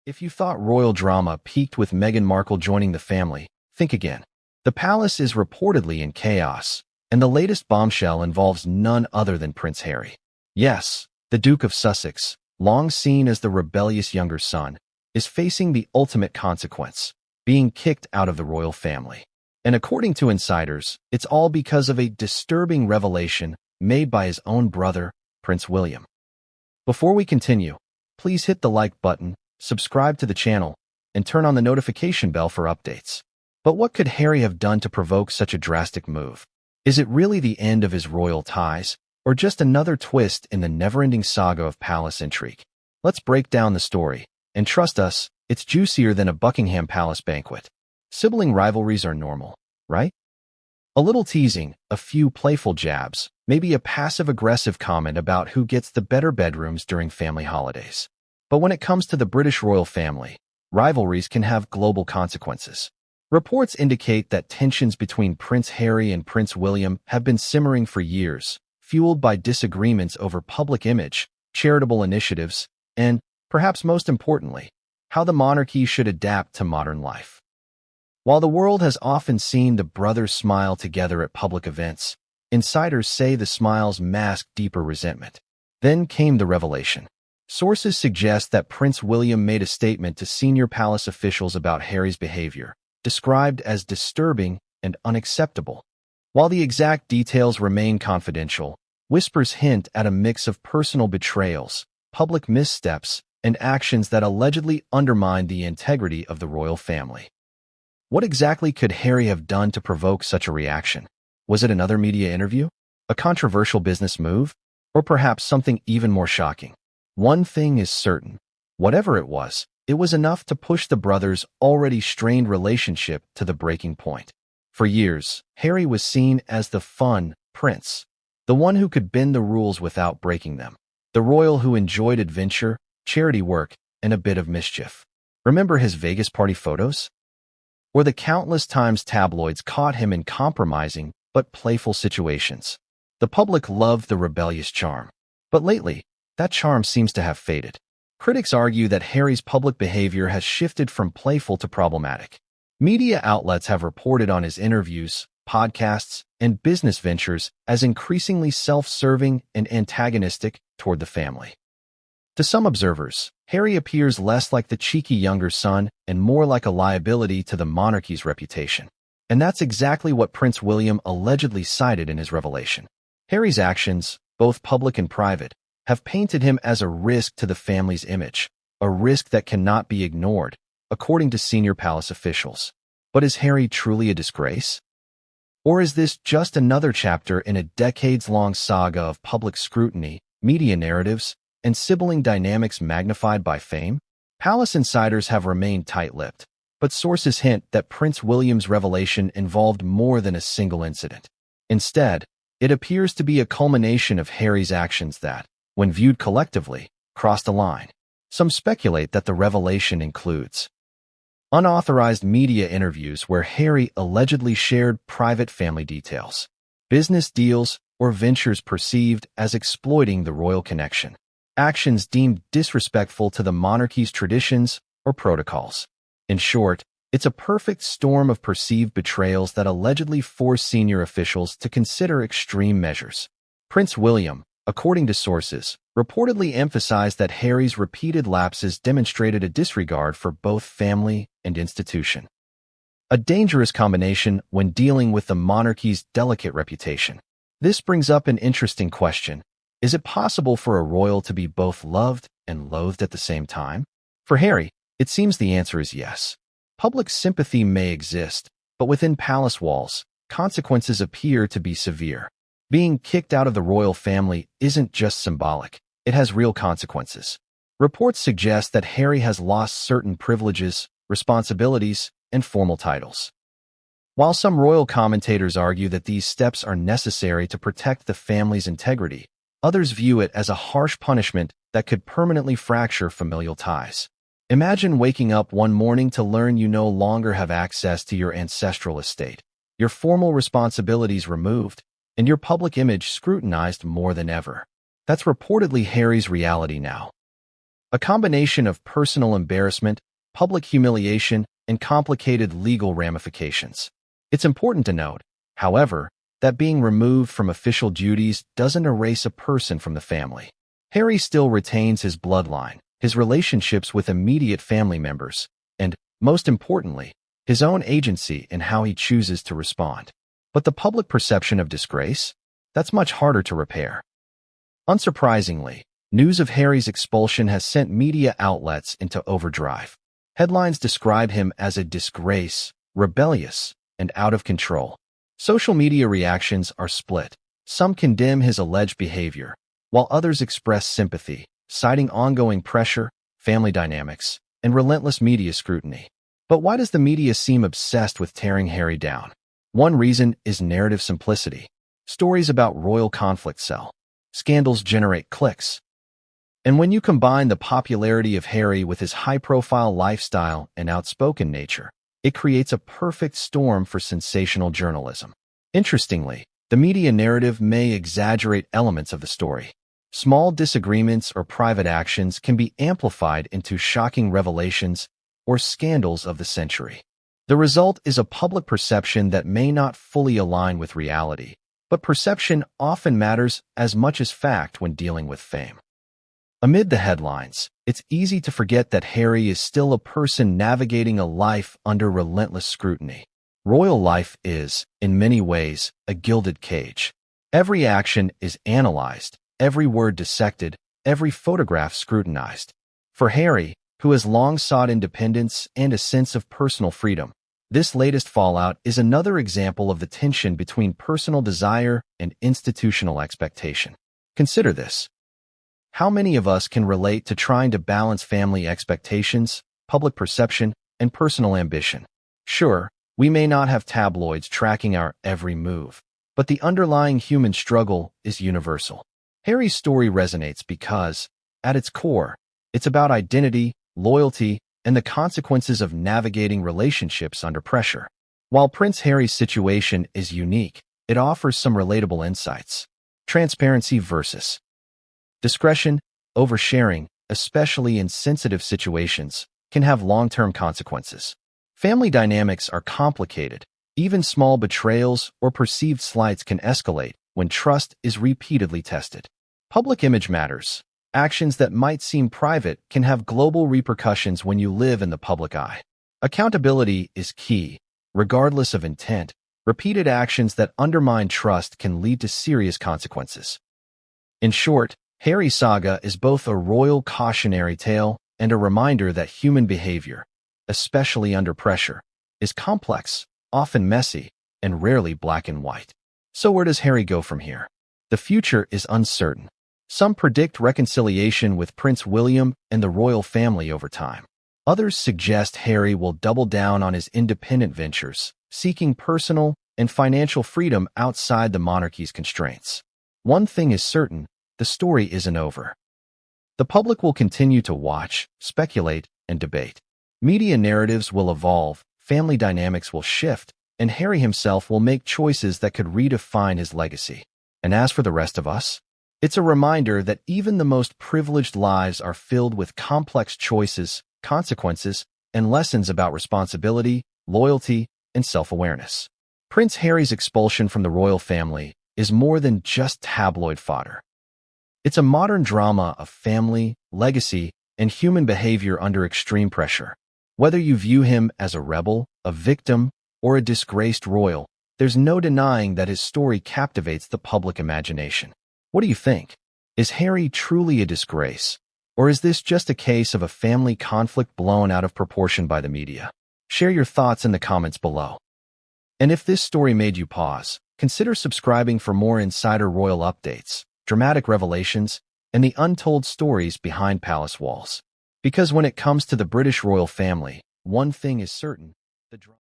If you thought royal drama peaked with Meghan Markle joining the family, think again. The palace is reportedly in chaos, and the latest bombshell involves none other than Prince Harry. Yes, the Duke of Sussex, long seen as the rebellious younger son, is facing the ultimate consequence, being kicked out of the royal family. And according to insiders, it's all because of a disturbing revelation made by his own brother, Prince William. Before we continue, please hit the like button, subscribe to the channel, and turn on the notification bell for updates. But what could Harry have done to provoke such a drastic move? Is it really the end of his royal ties, or just another twist in the never-ending saga of palace intrigue? Let's break down the story, and trust us, it's juicier than a Buckingham Palace banquet. Sibling rivalries are normal, right? A little teasing, a few playful jabs, maybe a passive-aggressive comment about who gets the better bedrooms during family holidays. But when it comes to the British royal family, rivalries can have global consequences. Reports indicate that tensions between Prince Harry and Prince William have been simmering for years, fueled by disagreements over public image, charitable initiatives, and, perhaps most importantly, how the monarchy should adapt to modern life. While the world has often seen the brothers smile together at public events, insiders say the smiles mask deeper resentment. Then came the revelation. Sources suggest that Prince William made a statement to senior palace officials about Harry's behavior, described as disturbing and unacceptable. While the exact details remain confidential, whispers hint at a mix of personal betrayals, public missteps, and actions that allegedly undermine the integrity of the royal family. What exactly could Harry have done to provoke such a reaction? Was it another media interview? A controversial business move? Or perhaps something even more shocking? One thing is certain. Whatever it was enough to push the brothers' already strained relationship to the breaking point. For years, Harry was seen as the fun prince, the one who could bend the rules without breaking them, the royal who enjoyed adventure, charity work, and a bit of mischief. Remember his Vegas party photos? Or the countless times tabloids caught him in compromising but playful situations. The public loved the rebellious charm. But lately, that charm seems to have faded. Critics argue that Harry's public behavior has shifted from playful to problematic. Media outlets have reported on his interviews, podcasts, and business ventures as increasingly self-serving and antagonistic toward the family. To some observers, Harry appears less like the cheeky younger son and more like a liability to the monarchy's reputation. And that's exactly what Prince William allegedly cited in his revelation. Harry's actions, both public and private, have painted him as a risk to the family's image, a risk that cannot be ignored, according to senior palace officials. But is Harry truly a disgrace? Or is this just another chapter in a decades-long saga of public scrutiny, media narratives, and sibling dynamics magnified by fame? Palace insiders have remained tight-lipped, but sources hint that Prince William's revelation involved more than a single incident. Instead, it appears to be a culmination of Harry's actions that, when viewed collectively, crossed a line. Some speculate that the revelation includes unauthorized media interviews where Harry allegedly shared private family details, business deals or ventures perceived as exploiting the royal connection, actions deemed disrespectful to the monarchy's traditions or protocols. In short, it's a perfect storm of perceived betrayals that allegedly force senior officials to consider extreme measures. Prince William, according to sources, reportedly emphasized that Harry's repeated lapses demonstrated a disregard for both family and institution. A dangerous combination when dealing with the monarchy's delicate reputation. This brings up an interesting question. Is it possible for a royal to be both loved and loathed at the same time? For Harry, it seems the answer is yes. Public sympathy may exist, but within palace walls, consequences appear to be severe. Being kicked out of the royal family isn't just symbolic, it has real consequences. Reports suggest that Harry has lost certain privileges, responsibilities, and formal titles. While some royal commentators argue that these steps are necessary to protect the family's integrity, others view it as a harsh punishment that could permanently fracture familial ties. Imagine waking up one morning to learn you no longer have access to your ancestral estate, your formal responsibilities removed, and your public image scrutinized more than ever. That's reportedly Harry's reality now. A combination of personal embarrassment, public humiliation, and complicated legal ramifications. It's important to note, however, that being removed from official duties doesn't erase a person from the family. Harry still retains his bloodline, his relationships with immediate family members, and, most importantly, his own agency in how he chooses to respond. But the public perception of disgrace? That's much harder to repair. Unsurprisingly, news of Harry's expulsion has sent media outlets into overdrive. Headlines describe him as a disgrace, rebellious, and out of control. Social media reactions are split. Some condemn his alleged behavior, while others express sympathy, citing ongoing pressure, family dynamics, and relentless media scrutiny. But why does the media seem obsessed with tearing Harry down? One reason is narrative simplicity. Stories about royal conflict sell. Scandals generate clicks. And when you combine the popularity of Harry with his high-profile lifestyle and outspoken nature, it creates a perfect storm for sensational journalism. Interestingly, the media narrative may exaggerate elements of the story. Small disagreements or private actions can be amplified into shocking revelations or scandals of the century. The result is a public perception that may not fully align with reality, but perception often matters as much as fact when dealing with fame. Amid the headlines, it's easy to forget that Harry is still a person navigating a life under relentless scrutiny. Royal life is, in many ways, a gilded cage. Every action is analyzed, every word dissected, every photograph scrutinized. For Harry, who has long sought independence and a sense of personal freedom, this latest fallout is another example of the tension between personal desire and institutional expectation. Consider this. How many of us can relate to trying to balance family expectations, public perception, and personal ambition? Sure, we may not have tabloids tracking our every move, but the underlying human struggle is universal. Harry's story resonates because, at its core, it's about identity, loyalty, and the consequences of navigating relationships under pressure. While Prince Harry's situation is unique, it offers some relatable insights. Transparency versus discretion. Oversharing, especially in sensitive situations, can have long-term consequences. Family dynamics are complicated. Even small betrayals or perceived slights can escalate when trust is repeatedly tested. Public image matters. Actions that might seem private can have global repercussions when you live in the public eye. Accountability is key. Regardless of intent, repeated actions that undermine trust can lead to serious consequences. In short, Harry's saga is both a royal cautionary tale and a reminder that human behavior, especially under pressure, is complex, often messy, and rarely black and white. So where does Harry go from here? The future is uncertain. Some predict reconciliation with Prince William and the royal family over time. Others suggest Harry will double down on his independent ventures, seeking personal and financial freedom outside the monarchy's constraints. One thing is certain, the story isn't over. The public will continue to watch, speculate, and debate. Media narratives will evolve, family dynamics will shift, and Harry himself will make choices that could redefine his legacy. And as for the rest of us, it's a reminder that even the most privileged lives are filled with complex choices, consequences, and lessons about responsibility, loyalty, and self-awareness. Prince Harry's expulsion from the royal family is more than just tabloid fodder. It's a modern drama of family, legacy, and human behavior under extreme pressure. Whether you view him as a rebel, a victim, or a disgraced royal, there's no denying that his story captivates the public imagination. What do you think? Is Harry truly a disgrace? Or is this just a case of a family conflict blown out of proportion by the media? Share your thoughts in the comments below. And if this story made you pause, consider subscribing for more insider royal updates, dramatic revelations, and the untold stories behind palace walls. Because when it comes to the British royal family, one thing is certain, the